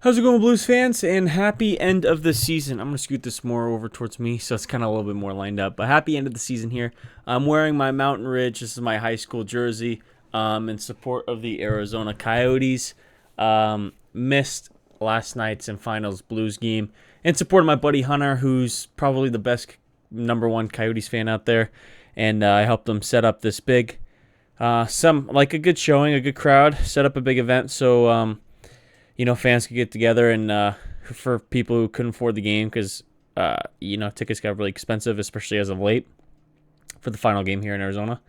How's it going, Blues fans? And happy end of the season. I'm going to scoot this more over towards me so it's kind of a little bit more lined up. But happy end of the season here. I'm wearing my Mountain Ridge. This is my high school jersey in support of the Arizona Coyotes. Missed last night's and finals Blues game in support of my buddy Hunter, who's probably the best number one Coyotes fan out there. And I helped him set up this big, a good showing, a good crowd, set up a big event. So, fans could get together and for people who couldn't afford the game because, tickets got really expensive, especially as of late for the final game here in Arizona.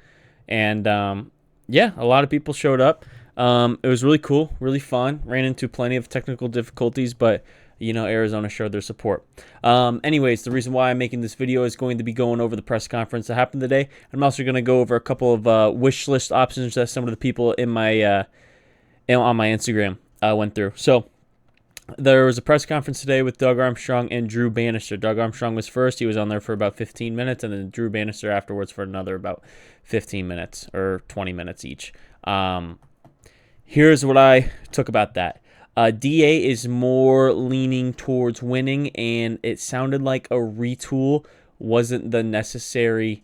And, a lot of people showed up. It was really cool, really fun. Ran into plenty of technical difficulties, but, Arizona showed their support. Anyways, the reason why I'm making this video is going to be going over the press conference that happened today. I'm also going to go over a couple of wish list options that some of the people in my on my Instagram went through. So there was a press conference today with Doug Armstrong and Drew Bannister. Doug Armstrong was first. He was on there for about 15 minutes, and then Drew Bannister afterwards for another about 15 minutes or 20 minutes each. Here's what I took about that. DA is more leaning towards winning, and it sounded like a retool wasn't the necessary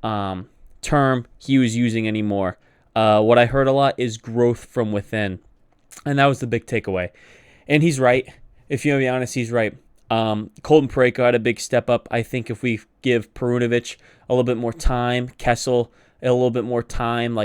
term he was using anymore. What I heard a lot is growth from within. And that was the big takeaway. And he's right. If you want to be honest, he's right. Colton Parayko had a big step up. I think if we give Perunovic a little bit more time, Kessel a little bit more time,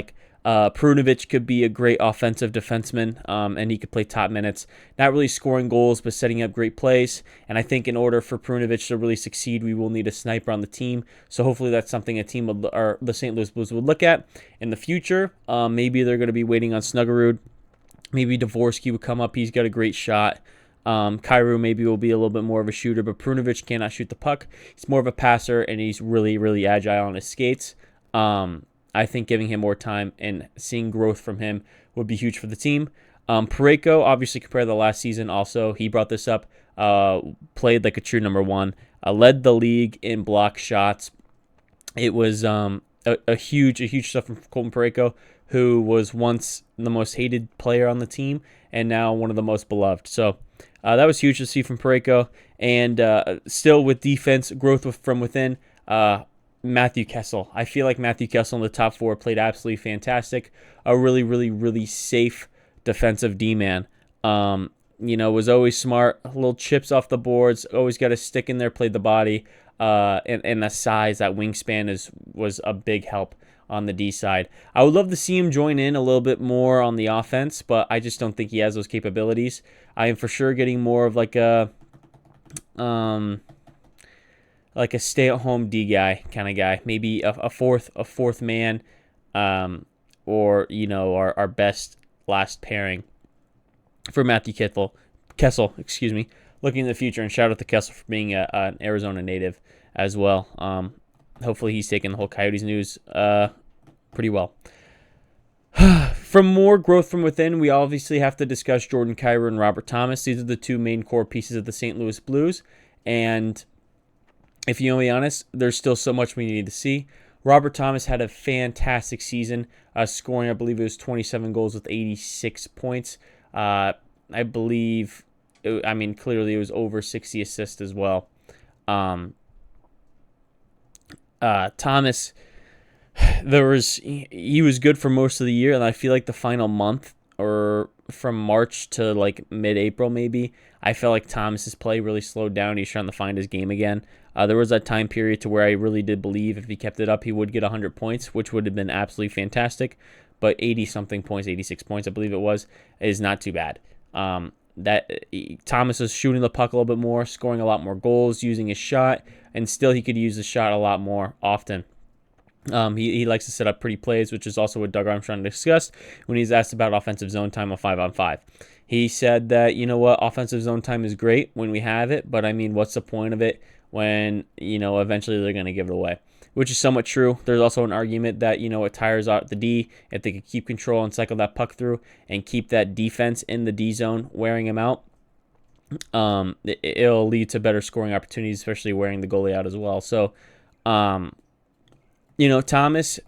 Perunovic could be a great offensive defenseman, and he could play top minutes. Not really scoring goals, but setting up great plays. And I think in order for Perunovic to really succeed, we will need a sniper on the team. So hopefully that's something or the St. Louis Blues would look at in the future. Maybe they're going to be waiting on Snuggerud. Maybe Dvorsky would come up. He's got a great shot. Kyrou maybe will be a little bit more of a shooter, but Perunovic cannot shoot the puck. He's more of a passer, and he's really, really agile on his skates. I think giving him more time and seeing growth from him would be huge for the team. Parayko, obviously compared to the last season also, he brought this up, played like a true number one, led the league in block shots. It was a huge stuff from Colton Parayko, who was once the most hated player on the team and now one of the most beloved. So that was huge to see from Parayko. And still with defense, growth from within, Matthew Kessel. I feel like Matthew Kessel in the top four played absolutely fantastic. A really, really, really safe defensive D-man. Was always smart, little chips off the boards, always got a stick in there, played the body. And the size, that wingspan was a big help on the D side. I would love to see him join in a little bit more on the offense, but I just don't think he has those capabilities. I am for sure getting more of like a stay-at-home D guy kind of guy, maybe a fourth man, or our best last pairing for Matthew Kessel, excuse me. Looking in the future, and shout out to Kessel for being an Arizona native as well. Hopefully he's taking the whole Coyotes news pretty well. From more growth from within, we obviously have to discuss Jordan Kyrou and Robert Thomas. These are the two main core pieces of the St. Louis Blues. And if you want to be honest, there's still so much we need to see. Robert Thomas had a fantastic season, scoring, I believe it was 27 goals with 86 points. I believe, clearly it was over 60 assists as well. Thomas, he was good for most of the year, and I feel like the final month, or from March to like mid-April maybe, I felt like Thomas's play really slowed down. He's trying to find his game again. There was that time period to where I really did believe if he kept it up, he would get 100 points, which would have been absolutely fantastic. But 80-something points, 86 points, I believe it was, is not too bad. Thomas is shooting the puck a little bit more, scoring a lot more goals, using his shot, and still he could use the shot a lot more often. He likes to set up pretty plays, which is also what Doug Armstrong discussed when he's asked about offensive zone time on 5-on-5. He said that, offensive zone time is great when we have it, but what's the point of it when, eventually they're going to give it away, which is somewhat true. There's also an argument that, it tires out the D. If they could keep control and cycle that puck through and keep that defense in the D zone, wearing them out, it'll lead to better scoring opportunities, especially wearing the goalie out as well. So, Thomas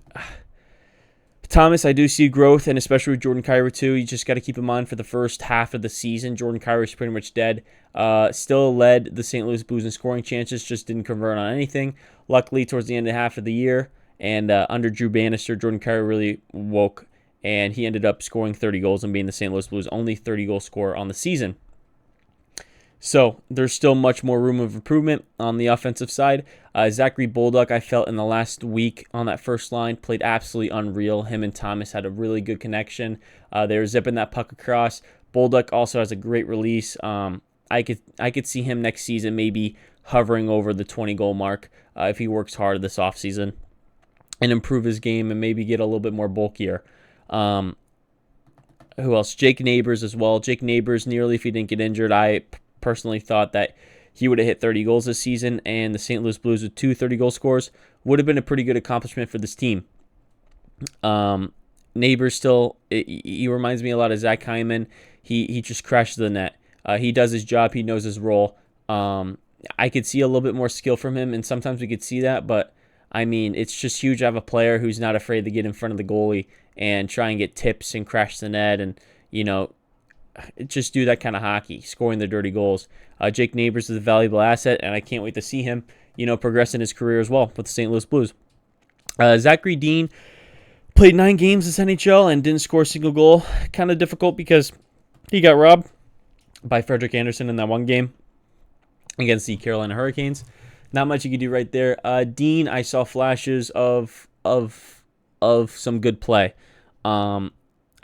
Thomas, I do see growth, and especially with Jordan Kyrou too. You just got to keep in mind for the first half of the season, Jordan Kyrou is pretty much dead. Still led the St. Louis Blues in scoring chances, just didn't convert on anything. Luckily, towards the end of the half of the year, and under Drew Bannister, Jordan Kyrou really woke, and he ended up scoring 30 goals and being the St. Louis Blues' only 30-goal scorer on the season. So there's still much more room of improvement on the offensive side. Zachary Bolduc, I felt in the last week on that first line, played absolutely unreal. Him and Thomas had a really good connection. They were zipping that puck across. Bolduc also has a great release. I could see him next season maybe hovering over the 20-goal mark if he works hard this offseason and improve his game and maybe get a little bit more bulkier. Who else? Jake Neighbors as well. Jake Neighbors, nearly, if he didn't get injured, I personally thought that he would have hit 30 goals this season, and the St. Louis Blues with 2 30-goal scores would have been a pretty good accomplishment for this team. Neighbors still, he reminds me a lot of Zach Hyman. He just crashes the net. He does his job. He knows his role. I could see a little bit more skill from him, and sometimes we could see that, but I mean, it's just huge to have a player who's not afraid to get in front of the goalie and try and get tips and crash the net and, just do that kind of hockey, scoring the dirty goals. Jake Neighbors is a valuable asset, and I can't wait to see him, progress in his career as well with the St. Louis Blues. Zachary Dean played 9 games this NHL and didn't score a single goal. Kind of difficult because he got robbed by Frederick Anderson in that one game against the Carolina Hurricanes. Not much you could do right there. Dean, I saw flashes of some good play.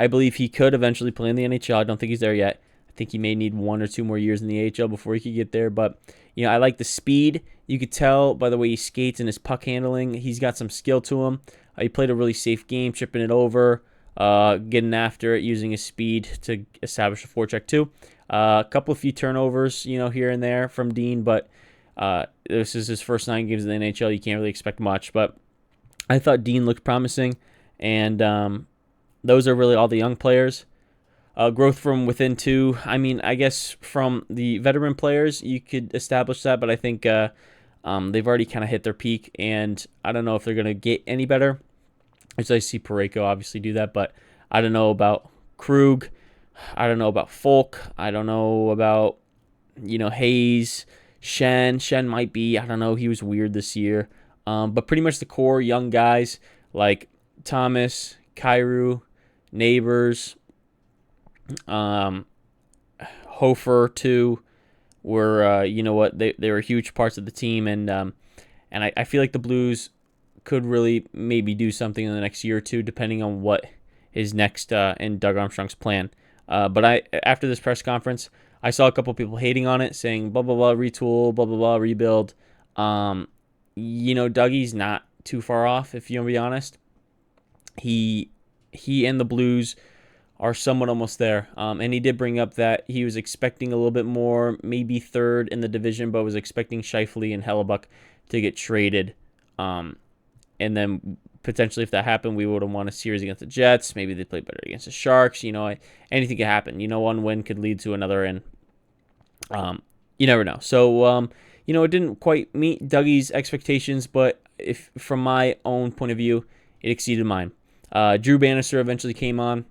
I believe he could eventually play in the NHL. I don't think he's there yet. I think he may need 1 or 2 more years in the AHL before he could get there. But, I like the speed. You could tell by the way he skates and his puck handling. He's got some skill to him. He played a really safe game, chipping it over, getting after it, using his speed to establish a forecheck too. A couple of few turnovers, here and there from Dean. But this is his first 9 games in the NHL. You can't really expect much. But I thought Dean looked promising. And those are really all the young players. Growth from within too. I mean, I guess from the veteran players, you could establish that, but I think they've already kind of hit their peak, and I don't know if they're going to get any better. As I see Parayko obviously do that, but I don't know about Krug. I don't know about Folk. I don't know about, Hayes. Shen might be. I don't know. He was weird this year. But pretty much the core young guys like Thomas, Kyrou, Neighbors, Hofer too, were they were huge parts of the team, and I feel like the Blues could really maybe do something in the next year or two, depending on what is next in Doug Armstrong's plan. But after this press conference, I saw a couple people hating on it, saying blah blah blah retool, blah blah blah rebuild. Dougie's not too far off, if you want to be honest. He and the Blues are somewhat almost there. And he did bring up that he was expecting a little bit more, maybe third in the division, but was expecting Scheifele and Hellebuck to get traded. And then potentially if that happened, we would have won a series against the Jets. Maybe they played better against the Sharks. Anything could happen. One win could lead to another, and you never know. So, it didn't quite meet Dougie's expectations, but if from my own point of view, it exceeded mine. Drew Bannister eventually came on.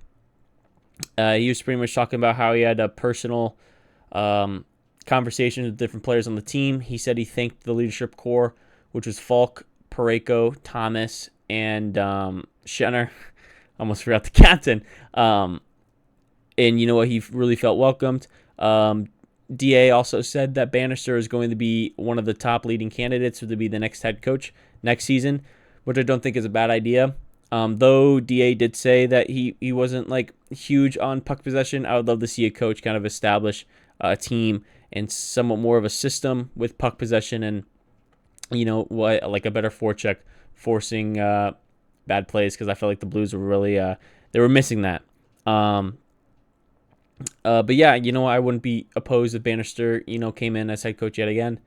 He was pretty much talking about how he had a personal conversation with different players on the team. He said he thanked the leadership core, which was Falk, Parayko, Thomas, and Schenner. Almost forgot the captain. And you know what? He really felt welcomed. DA also said that Bannister is going to be one of the top leading candidates to be the next head coach next season, which I don't think is a bad idea. Though DA did say that he wasn't huge on puck possession, I would love to see a coach kind of establish a team and somewhat more of a system with puck possession and like a better forecheck, forcing bad plays, because I felt like the Blues were really they were missing that. But yeah, I wouldn't be opposed if Bannister came in as head coach yet again.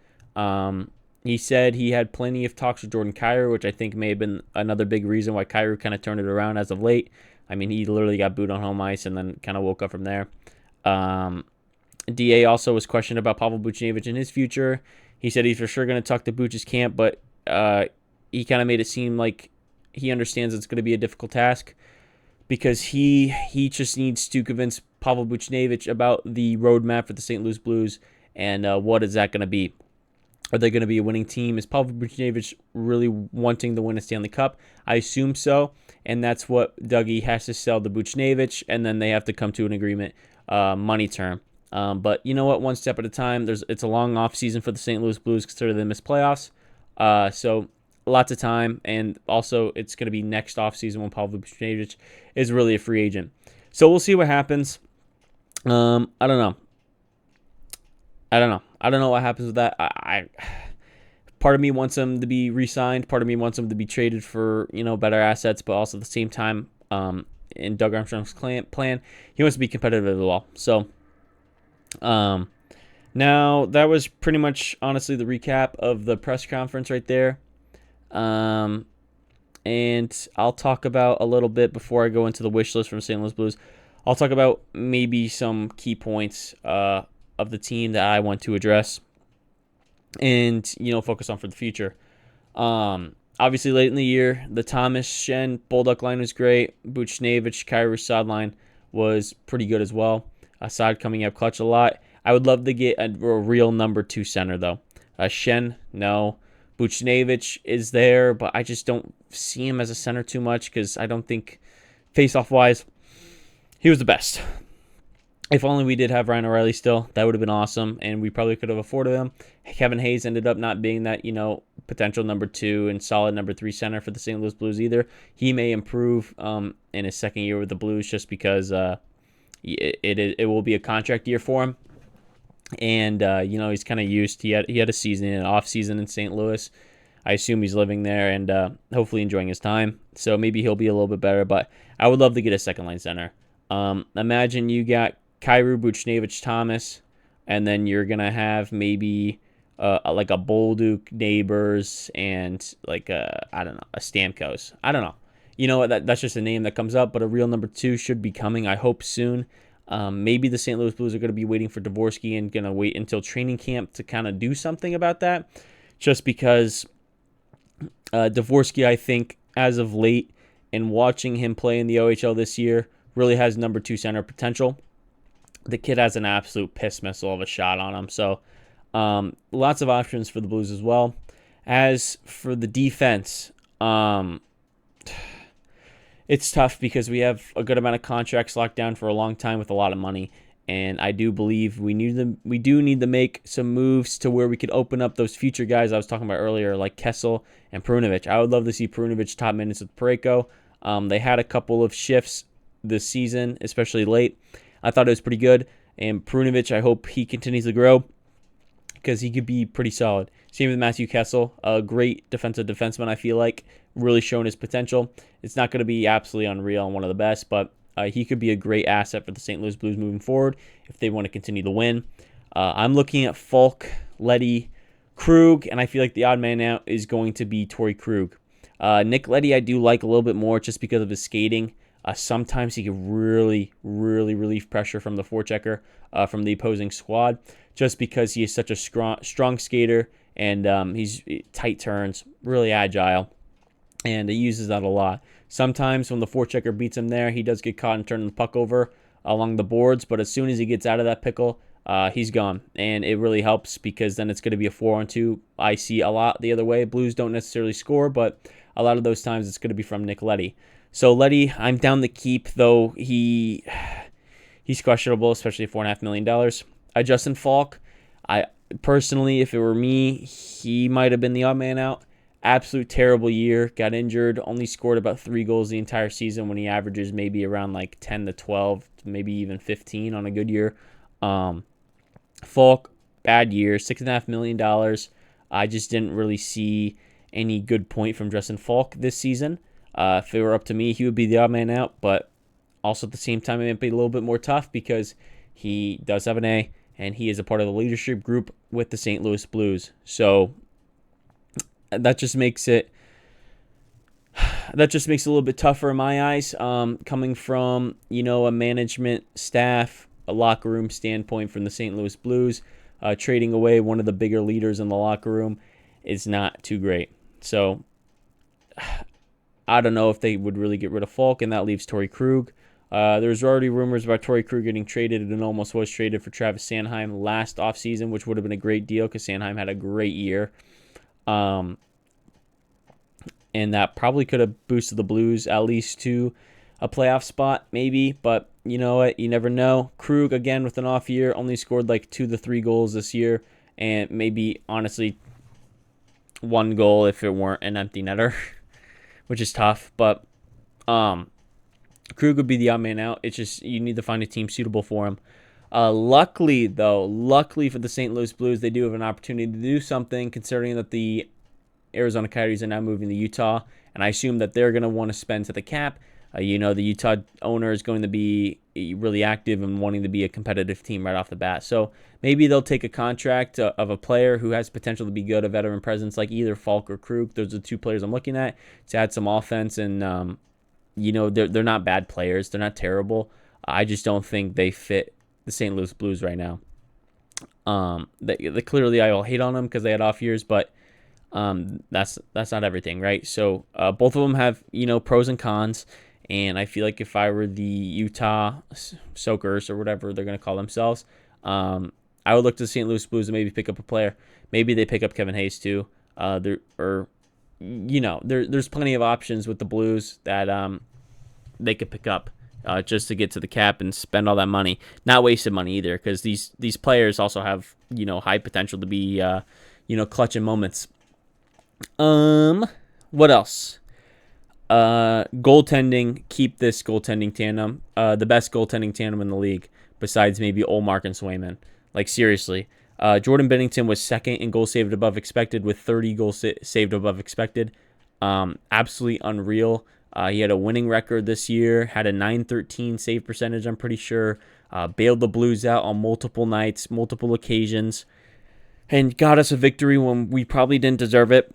He said he had plenty of talks with Jordan Kyrou, which I think may have been another big reason why Kyrou kind of turned it around as of late. I mean, he literally got booed on home ice and then kind of woke up from there. DA also was questioned about Pavel Buchnevich and his future. He said he's for sure going to talk to Buch's camp, but he kind of made it seem like he understands it's going to be a difficult task. because he just needs to convince Pavel Buchnevich about the roadmap for the St. Louis Blues and what is that going to be. Are they going to be a winning team? Is Pavel Buchnevich really wanting to win a Stanley Cup? I assume so, and that's what Dougie has to sell to Buchnevich, and then they have to come to an agreement, money term. But you know what? One step at a time. It's a long off season for the St. Louis Blues, considering they missed playoffs. So lots of time, and also it's going to be next off season when Pavel Buchnevich is really a free agent. So we'll see what happens. I don't know. I don't know what happens with that. Part of me wants him to be re-signed. Part of me wants him to be traded for better assets, but also at the same time, in Doug Armstrong's plan, he wants to be competitive as well. So, now that was pretty much honestly the recap of the press conference right there. And I'll talk about a little bit before I go into the wish list from St. Louis Blues. I'll talk about maybe some key points of the team that I want to address and focus on for the future. Obviously, late in the year, the Thomas Schenn Bulldog line was great. Buchnevich, Kyrou Saad line was pretty good as well. Saad coming up clutch a lot. I would love to get a real number 2 center though. Schenn, no. Buchnevich is there, but I just don't see him as a center too much because I don't think, face-off wise, he was the best. If only we did have Ryan O'Reilly still, that would have been awesome, and we probably could have afforded him. Kevin Hayes ended up not being that, potential number 2 and solid number 3 center for the St. Louis Blues either. He may improve in his second year with the Blues just because it will be a contract year for him. And, he's kind of used. He had a season, an off season in St. Louis. I assume he's living there and hopefully enjoying his time. So maybe he'll be a little bit better, but I would love to get a second line center. Imagine you got Kyrou, Buchnevich, Thomas, and then you're going to have maybe like a Bolduc, Neighbors, and like a Stamkos. I don't know. You know what? That's just a name that comes up, but a real number 2 should be coming, I hope, soon. Maybe the St. Louis Blues are going to be waiting for Dvorsky and going to wait until training camp to kind of do something about that, just because Dvorsky, I think, as of late, and watching him play in the OHL this year, really has number 2 center potential. The kid has an absolute piss missile of a shot on him. So lots of options for the Blues as well. As for the defense, it's tough because we have a good amount of contracts locked down for a long time with a lot of money. And I do believe we do need to make some moves to where we could open up those future guys I was talking about earlier, like Kessel and Perunovich. I would love to see Perunovich top minutes with Parayko. They had a couple of shifts this season, especially late. I thought it was pretty good. And Perunovich, I hope he continues to grow because he could be pretty solid. Same with Matthew Kessel, a great defensive defenseman, I feel like, really showing his potential. It's not going to be absolutely unreal and one of the best, but he could be a great asset for the St. Louis Blues moving forward if they want to continue to win. I'm looking at Falk, Leddy, Krug, and I feel like the odd man out is going to be Torrey Krug. Nick Leddy I do like a little bit more just because of his skating. Sometimes he can really relieve pressure from the forechecker from the opposing squad just because he is such a strong skater and he's tight turns, really agile, and he uses that a lot. Sometimes when the forechecker beats him there, he does get caught and turning the puck over along the boards, but as soon as he gets out of that pickle, he's gone, and it really helps because then it's going to be a 4-on-2. I see a lot the other way. Blues don't necessarily score, but a lot of those times it's going to be from Nick Leddy. So Leddy, I'm down to keep, though he's questionable, especially at $4.5 million. Justin Falk, I personally, if it were me, he might have been the odd man out. Absolute terrible year. Got injured. Only scored about 3 goals the entire season when he averages maybe around like 10 to 12, maybe even 15 on a good year. Falk, bad year, $6.5 million. I just didn't really see any good point from Justin Falk this season. If it were up to me, he would be the odd man out, but also at the same time, it might be a little bit more tough because he does have an A, and he is a part of the leadership group with the St. Louis Blues. So that just makes it a little bit tougher in my eyes, coming from, a management staff, a locker room standpoint from the St. Louis Blues. Trading away one of the bigger leaders in the locker room is not too great. So I don't know if they would really get rid of Falk, and that leaves Torrey Krug. There's already rumors about Torrey Krug getting traded, and almost was traded for Travis Sanheim last offseason, which would have been a great deal because Sanheim had a great year. And that probably could have boosted the Blues at least to a playoff spot, maybe. But you know what? You never know. Krug, again, with an off year, only scored like 2 to 3 goals this year, and maybe, honestly, 1 goal if it weren't an empty netter, which is tough. But Krug would be the odd man out. It's just you need to find a team suitable for him. Luckily for the St. Louis Blues, they do have an opportunity to do something, considering that the Arizona Coyotes are now moving to Utah, and I assume that they're going to want to spend to the cap. The Utah owner is going to be really active and wanting to be a competitive team right off the bat. So maybe they'll take a contract of a player who has potential to be good, a veteran presence like either Falk or Krug. Those are the 2 players I'm looking at to add some offense. And, they're not bad players. They're not terrible. I just don't think they fit the St. Louis Blues right now. Clearly I will hate on them because they had off years, but that's not everything, right? So both of them have, pros and cons. And I feel like if I were the Utah Soakers or whatever they're going to call themselves, I would look to the St. Louis Blues and maybe pick up a player. Maybe they pick up Kevin Hayes too. There's plenty of options with the Blues that they could pick up just to get to the cap and spend all that money. Not wasted money either, because these players also have high potential to be clutch in moments. What else? Goaltending, keep this goaltending tandem. The best goaltending tandem in the league, besides maybe Olmark and Swayman. Like, seriously. Jordan Binnington was second in goals saved above expected with 30 goals saved above expected. Absolutely unreal. He had a winning record this year, had a .913 save percentage, I'm pretty sure. Bailed the Blues out on multiple nights, multiple occasions, and got us a victory when we probably didn't deserve it.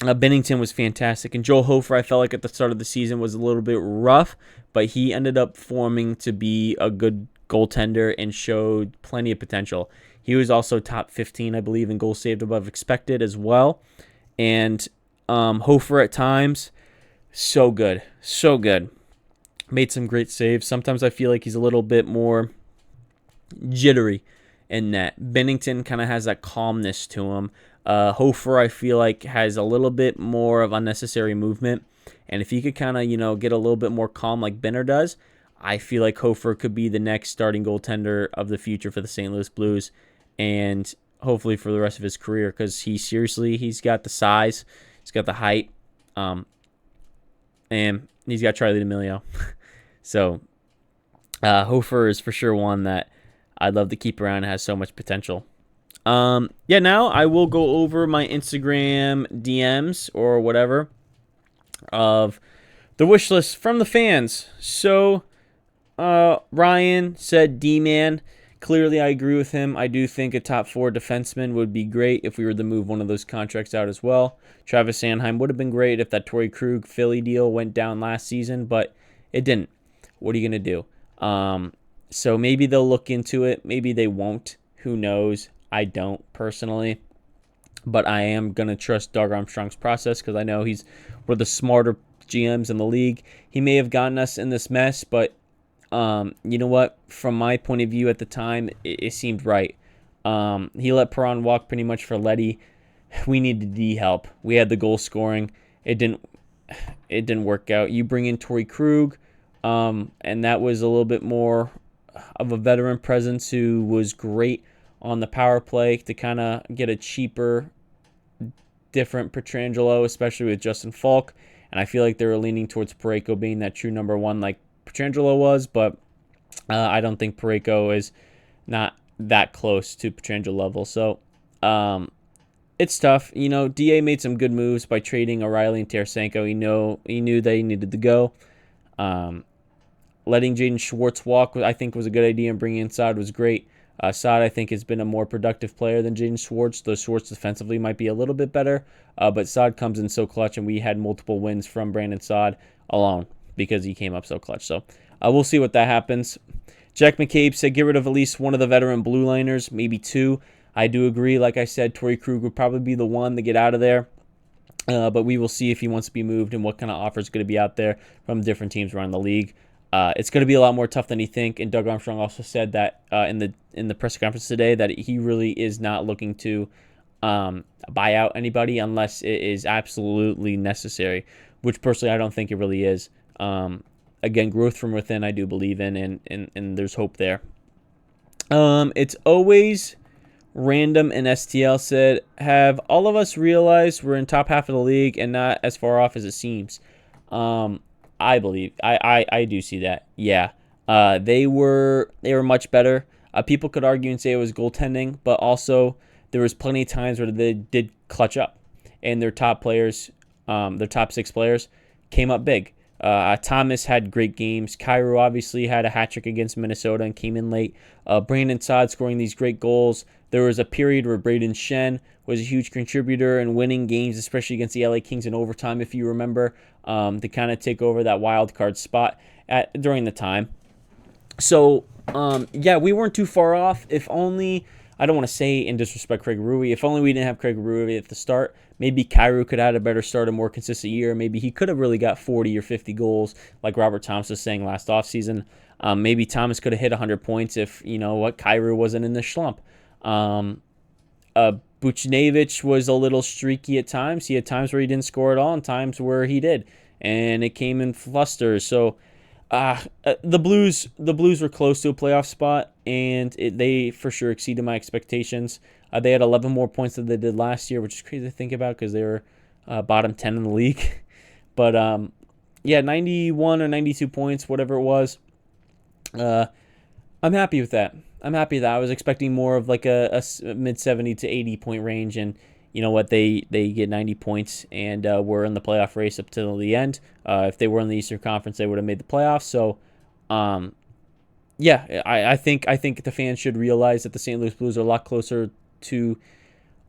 Binnington was fantastic. And Joel Hofer, I felt like at the start of the season was a little bit rough, but he ended up forming to be a good goaltender and showed plenty of potential. He was also top 15, I believe, in goals saved above expected as well. And Hofer at times, so good. Made some great saves. Sometimes I feel like he's a little bit more jittery in net. Binnington kind of has that calmness to him. Hofer, I feel like, has a little bit more of unnecessary movement. And if he could kind of, get a little bit more calm like Benner does, I feel like Hofer could be the next starting goaltender of the future for the St. Louis Blues. And hopefully for the rest of his career, because he's got the size, he's got the height, and he's got Charlie D'Amelio. So Hofer is for sure one that I'd love to keep around and has so much potential. Now I will go over my Instagram DMs or whatever of the wish list from the fans. So Ryan said D-Man. Clearly, I agree with him. I do think a top 4 defenseman would be great if we were to move one of those contracts out as well. Travis Sanheim would have been great if that Torrey Krug Philly deal went down last season, but it didn't. What are you going to do? So maybe they'll look into it. Maybe they won't. Who knows? I don't personally. But I am going to trust Doug Armstrong's process because I know he's one of the smarter GMs in the league. He may have gotten us in this mess, but you know what? From my point of view at the time, it seemed right. He let Perron walk pretty much for Letty. We needed D help. We had the goal scoring. It didn't work out. You bring in Torrey Krug, and that was a little bit more of a veteran presence who was great on the power play to kind of get a cheaper, different Pietrangelo, especially with Justin Falk. And I feel like they were leaning towards Parayko being that true number 1 like Pietrangelo was, but I don't think Parayko is not that close to Pietrangelo level. So it's tough. DA made some good moves by trading O'Reilly and Tarasenko. He knew they needed to go. Letting Jaden Schwartz walk, I think, was a good idea, and bringing in Saad was great. Saad, I think, has been a more productive player than Jaden Schwartz, though Schwartz defensively might be a little bit better. But Saad comes in so clutch, and we had multiple wins from Brandon Saad alone because he came up so clutch. So we'll see what that happens. Jack McCabe said get rid of at least one of the veteran blue liners, maybe 2. I do agree. Like I said, Torrey Krug would probably be the one to get out of there. But we will see if he wants to be moved and what kind of offers going to be out there from different teams around the league. It's going to be a lot more tough than you think. And Doug Armstrong also said that in the press conference today that he really is not looking to buy out anybody unless it is absolutely necessary, which personally I don't think it really is. Again, growth from within I do believe in, and there's hope there. It's always random and STL said, have all of us realized we're in top half of the league and not as far off as it seems? I believe I do see that. Yeah. They were much better. People could argue and say it was goaltending, but also there was plenty of times where they did clutch up, and their top players, their top 6 players, came up big. Thomas had great games. Kyrou obviously had a hat trick against Minnesota and came in late. Brandon Saad scoring these great goals. There was a period where Braden Shen was a huge contributor in winning games, especially against the LA Kings in overtime, if you remember, to kind of take over that wild card spot during the time. So, yeah, we weren't too far off. If only, I don't want to say in disrespect Craig Berube, if only we didn't have Craig Berube at the start, maybe Kyrou could have had a better start, a more consistent year. Maybe he could have really got 40 or 50 goals, like Robert Thomas was saying last offseason. Maybe Thomas could have hit 100 points if, Kyrou wasn't in the slump. Buchnevich was a little streaky at times. He had times where he didn't score at all and times where he did. And it came in flusters. So, the Blues were close to a playoff spot, and they for sure exceeded my expectations. They had 11 more points than they did last year, which is crazy to think about because they were bottom 10 in the league. But, 91 or 92 points, whatever it was. I'm happy with that. I was expecting more of like a mid 70 to 80 point range, and you know what? They get 90 points and were in the playoff race up till the end. If they were in the Eastern Conference, they would have made the playoffs. So, I think the fans should realize that the St. Louis Blues are a lot closer to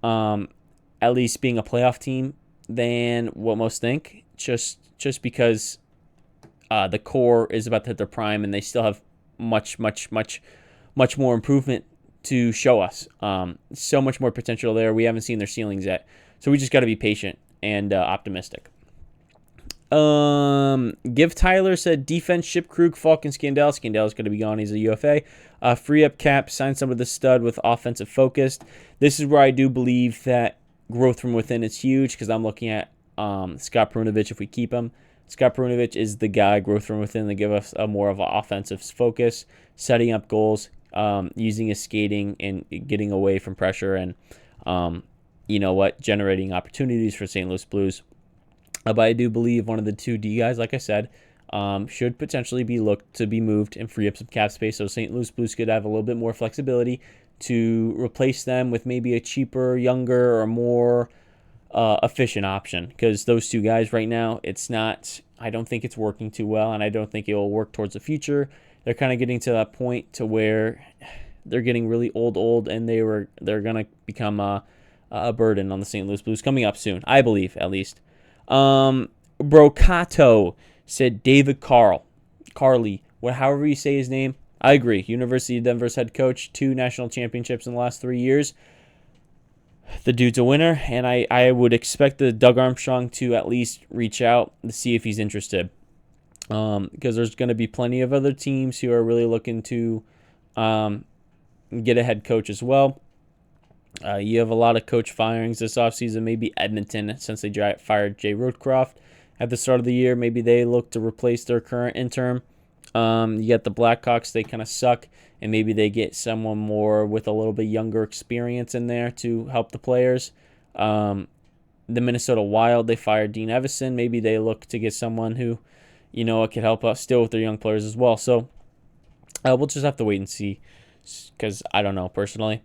at least being a playoff team than what most think. Just because the core is about to hit their prime, and they still have much more improvement to show us. So much more potential there. We haven't seen their ceilings yet. So we just got to be patient and optimistic. Give Tyler said defense, ship Krug, Falk, and Scandell. Scandell's going to be gone. He's a UFA. Free up cap, sign some of the stud with offensive focused. This is where I do believe that growth from within is huge because I'm looking at Scott Perunovich if we keep him. Scott Perunovich is the guy, growth from within, to give us a more of an offensive focus, setting up goals, using his skating and getting away from pressure and, generating opportunities for St. Louis Blues. But I do believe one of the 2 D guys, like I said, should potentially be looked to be moved and free up some cap space so St. Louis Blues could have a little bit more flexibility to replace them with maybe a cheaper, younger, or more efficient option, because those 2 guys right now, I don't think it's working too well, and I don't think it will work towards the future. They're kind of getting to that point to where they're getting really old, and they're going to become a burden on the St. Louis Blues coming up soon, I believe, at least. Brocato said David Carly, however you say his name. I agree. University of Denver's head coach, 2 national championships in the last 3 years. The dude's a winner, and I would expect the Doug Armstrong to at least reach out to see if he's interested. Because there's going to be plenty of other teams who are really looking to get a head coach as well. You have a lot of coach firings this offseason. Maybe Edmonton, since they fired Jay Rootcroft at the start of the year. Maybe they look to replace their current interim. You got the Blackhawks, they kind of suck, and maybe they get someone more with a little bit younger experience in there to help the players. The Minnesota Wild, they fired Dean Evison. Maybe they look to get someone who, could help us still with their young players as well. So we'll just have to wait and see, because I don't know personally.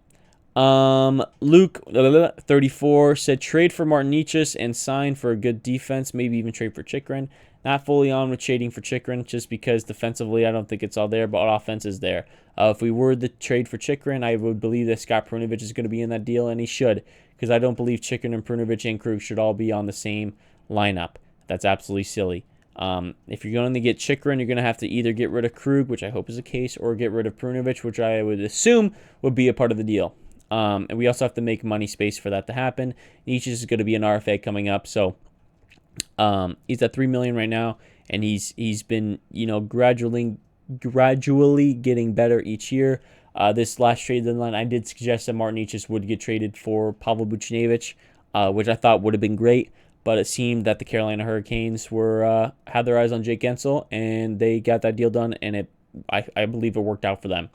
Luke 34 said trade for Martinichis and sign for a good defense, maybe even trade for Chychrun. Not fully on with trading for Chychrun just because defensively I don't think it's all there, but offense is there. If we were to trade for Chychrun, I would believe that Scott Perunovich is going to be in that deal, and he should, because I don't believe Chychrun and Perunovich and Krug should all be on the same lineup. That's absolutely silly. If you're going to get Chychrun, you're going to have to either get rid of Krug, which I hope is the case, or get rid of Perunovich, which I would assume would be a part of the deal. And we also have to make money space for that to happen. Nietzsche is going to be an RFA coming up, so he's at $3 million right now, and he's been gradually getting better each year. This last trade deadline, I did suggest that Martin Nietzsche would get traded for Pavel Buchnevich, which I thought would have been great, but it seemed that the Carolina Hurricanes had their eyes on Jake Gensel, and they got that deal done, and I believe it worked out for them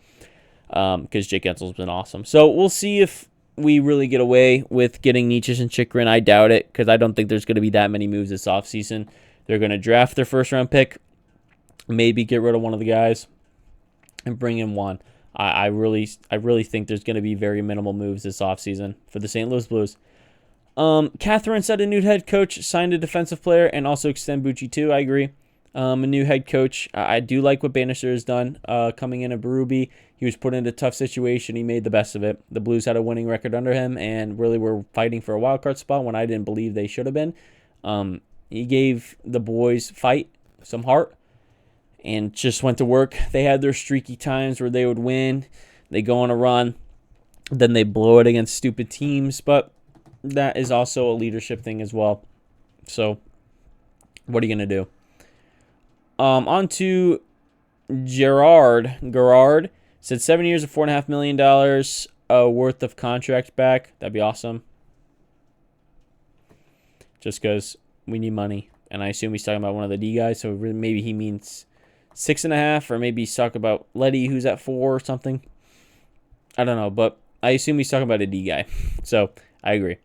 because Jake Gensel's been awesome. So we'll see if we really get away with getting Nietzsche and Chychrun. I doubt it, because I don't think there's going to be that many moves this offseason. They're going to draft their first-round pick, maybe get rid of one of the guys, and bring in one. I really think there's going to be very minimal moves this offseason for the St. Louis Blues. Catherine said a new head coach signed a defensive player and also extend Bucci too. I agree. A new head coach. I do like what Bannister has done coming in at Berube. He was put in a tough situation. He made the best of it. The Blues had a winning record under him and really were fighting for a wild card spot when I didn't believe they should have been. He gave the boys fight, some heart, and just went to work. They had their streaky times where they would win. They go on a run. Then they blow it against stupid teams. But that is also a leadership thing as well. So what are you going to do? On to Gerard said 7 years of $4.5 million worth of contract back. That'd be awesome. Just because we need money. And I assume he's talking about one of the D guys. So maybe he means 6.5, or maybe he's talking about Letty, who's at 4 or something. I don't know, but I assume he's talking about a D guy. So I agree.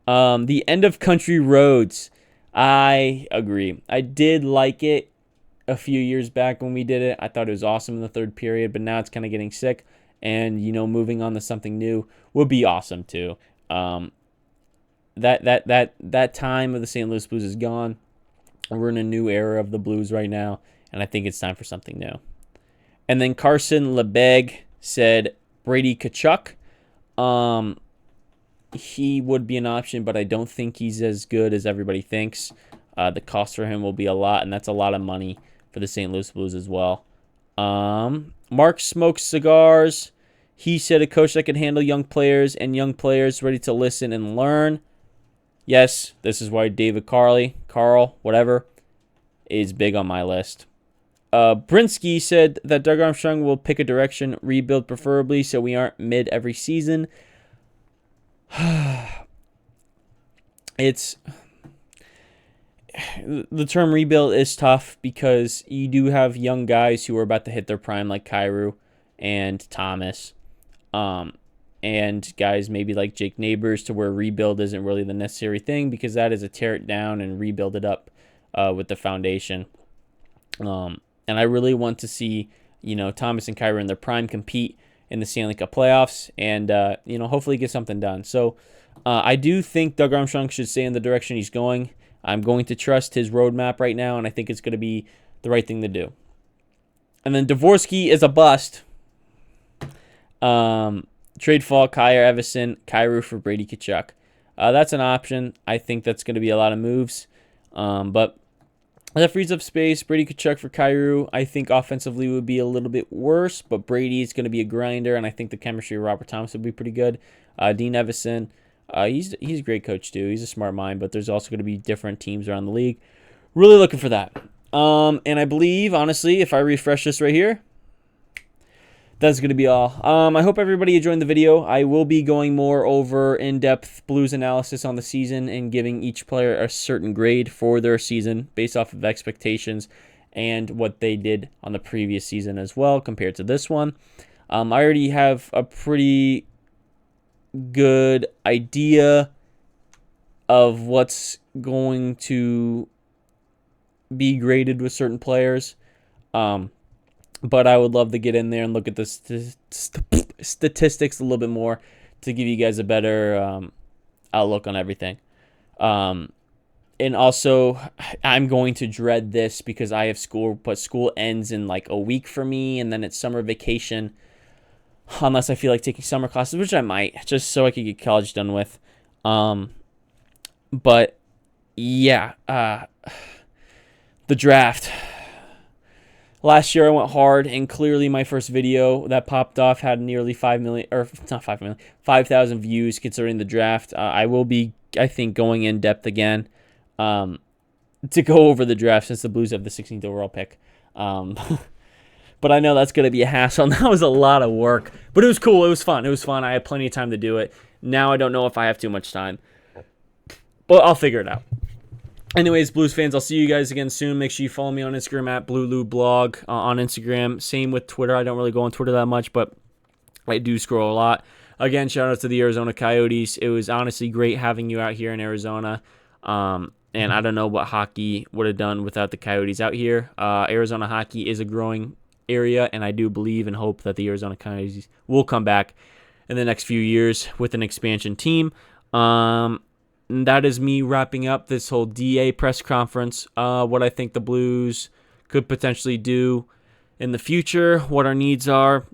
The end of Country Roads. I agree. I did like it a few years back when we did it. I thought it was awesome in the third period, but now it's kind of getting sick. And, moving on to something new would be awesome too. That time of the St. Louis Blues is gone. We're in a new era of the Blues right now, and I think it's time for something new. And then Carson Lebeg said Brady Tkachuk. He would be an option, but I don't think he's as good as everybody thinks. The cost for him will be a lot, and that's a lot of money for the St. Louis Blues as well. Mark Smokes Cigars. He said a coach that can handle young players and young players ready to listen and learn. Yes, this is why David Carl, whatever, is big on my list. Brinsky said that Doug Armstrong will pick a direction, rebuild preferably, so we aren't mid every season. The term rebuild is tough because you do have young guys who are about to hit their prime, like Kyrou and Thomas, and guys maybe like Jake Neighbors, to where rebuild isn't really the necessary thing, because that is a tear it down and rebuild it up with the foundation. And I really want to see Thomas and Kyrou in their prime compete in the Stanley Cup playoffs, and hopefully get something done. So I do think Doug Armstrong should stay in the direction he's going. I'm going to trust his roadmap right now, and I think it's going to be the right thing to do. And then Dvorsky is a bust. Trade fall Kyer Everson, Kyrou for Brady Tkachuk. That's an option. I think that's going to be a lot of moves. But that frees up space. Brady Tkachuk for Kyrou, I think offensively would be a little bit worse, but Brady is going to be a grinder, and I think the chemistry of Robert Thomas would be pretty good. Dean Evison, he's a great coach too. He's a smart mind, but there's also going to be different teams around the league. Really looking for that. And I believe, honestly, if I refresh this right here, that's going to be all. I hope everybody enjoyed the video. I will be going more over in-depth Blues analysis on the season and giving each player a certain grade for their season based off of expectations and what they did on the previous season as well compared to this one. I already have a pretty good idea of what's going to be graded with certain players. But I would love to get in there and look at the statistics a little bit more to give you guys a better outlook on everything. And also, I'm going to dread this because I have school, but school ends in like a week for me, and then it's summer vacation. Unless I feel like taking summer classes, which I might, just so I could get college done with. But yeah, the draft. Last year I went hard, and clearly my first video that popped off had nearly 5 million, or not 5 million, 5,000 views considering the draft. I will be, I think, going in depth again to go over the draft since the Blues have the 16th overall pick. But I know that's going to be a hassle, and that was a lot of work. But it was cool. It was fun. It was fun. I had plenty of time to do it. Now I don't know if I have too much time, but I'll figure it out. Anyways, Blues fans, I'll see you guys again soon. Make sure you follow me on Instagram at BlueLouBlog on Instagram. Same with Twitter. I don't really go on Twitter that much, but I do scroll a lot. Again, shout out to the Arizona Coyotes. It was honestly great having you out here in Arizona. And I don't know what hockey would have done without the Coyotes out here. Arizona hockey is a growing area, and I do believe and hope that the Arizona Coyotes will come back in the next few years with an expansion team. And that is me wrapping up this whole DA press conference, what I think the Blues could potentially do in the future, what our needs are,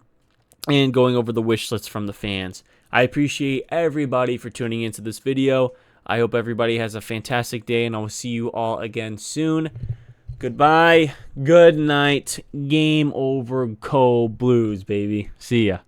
and going over the wish list from the fans. I appreciate everybody for tuning into this video. I hope everybody has a fantastic day, and I will see you all again soon. Goodbye. Good night. Game over. Go Blues, baby. See ya.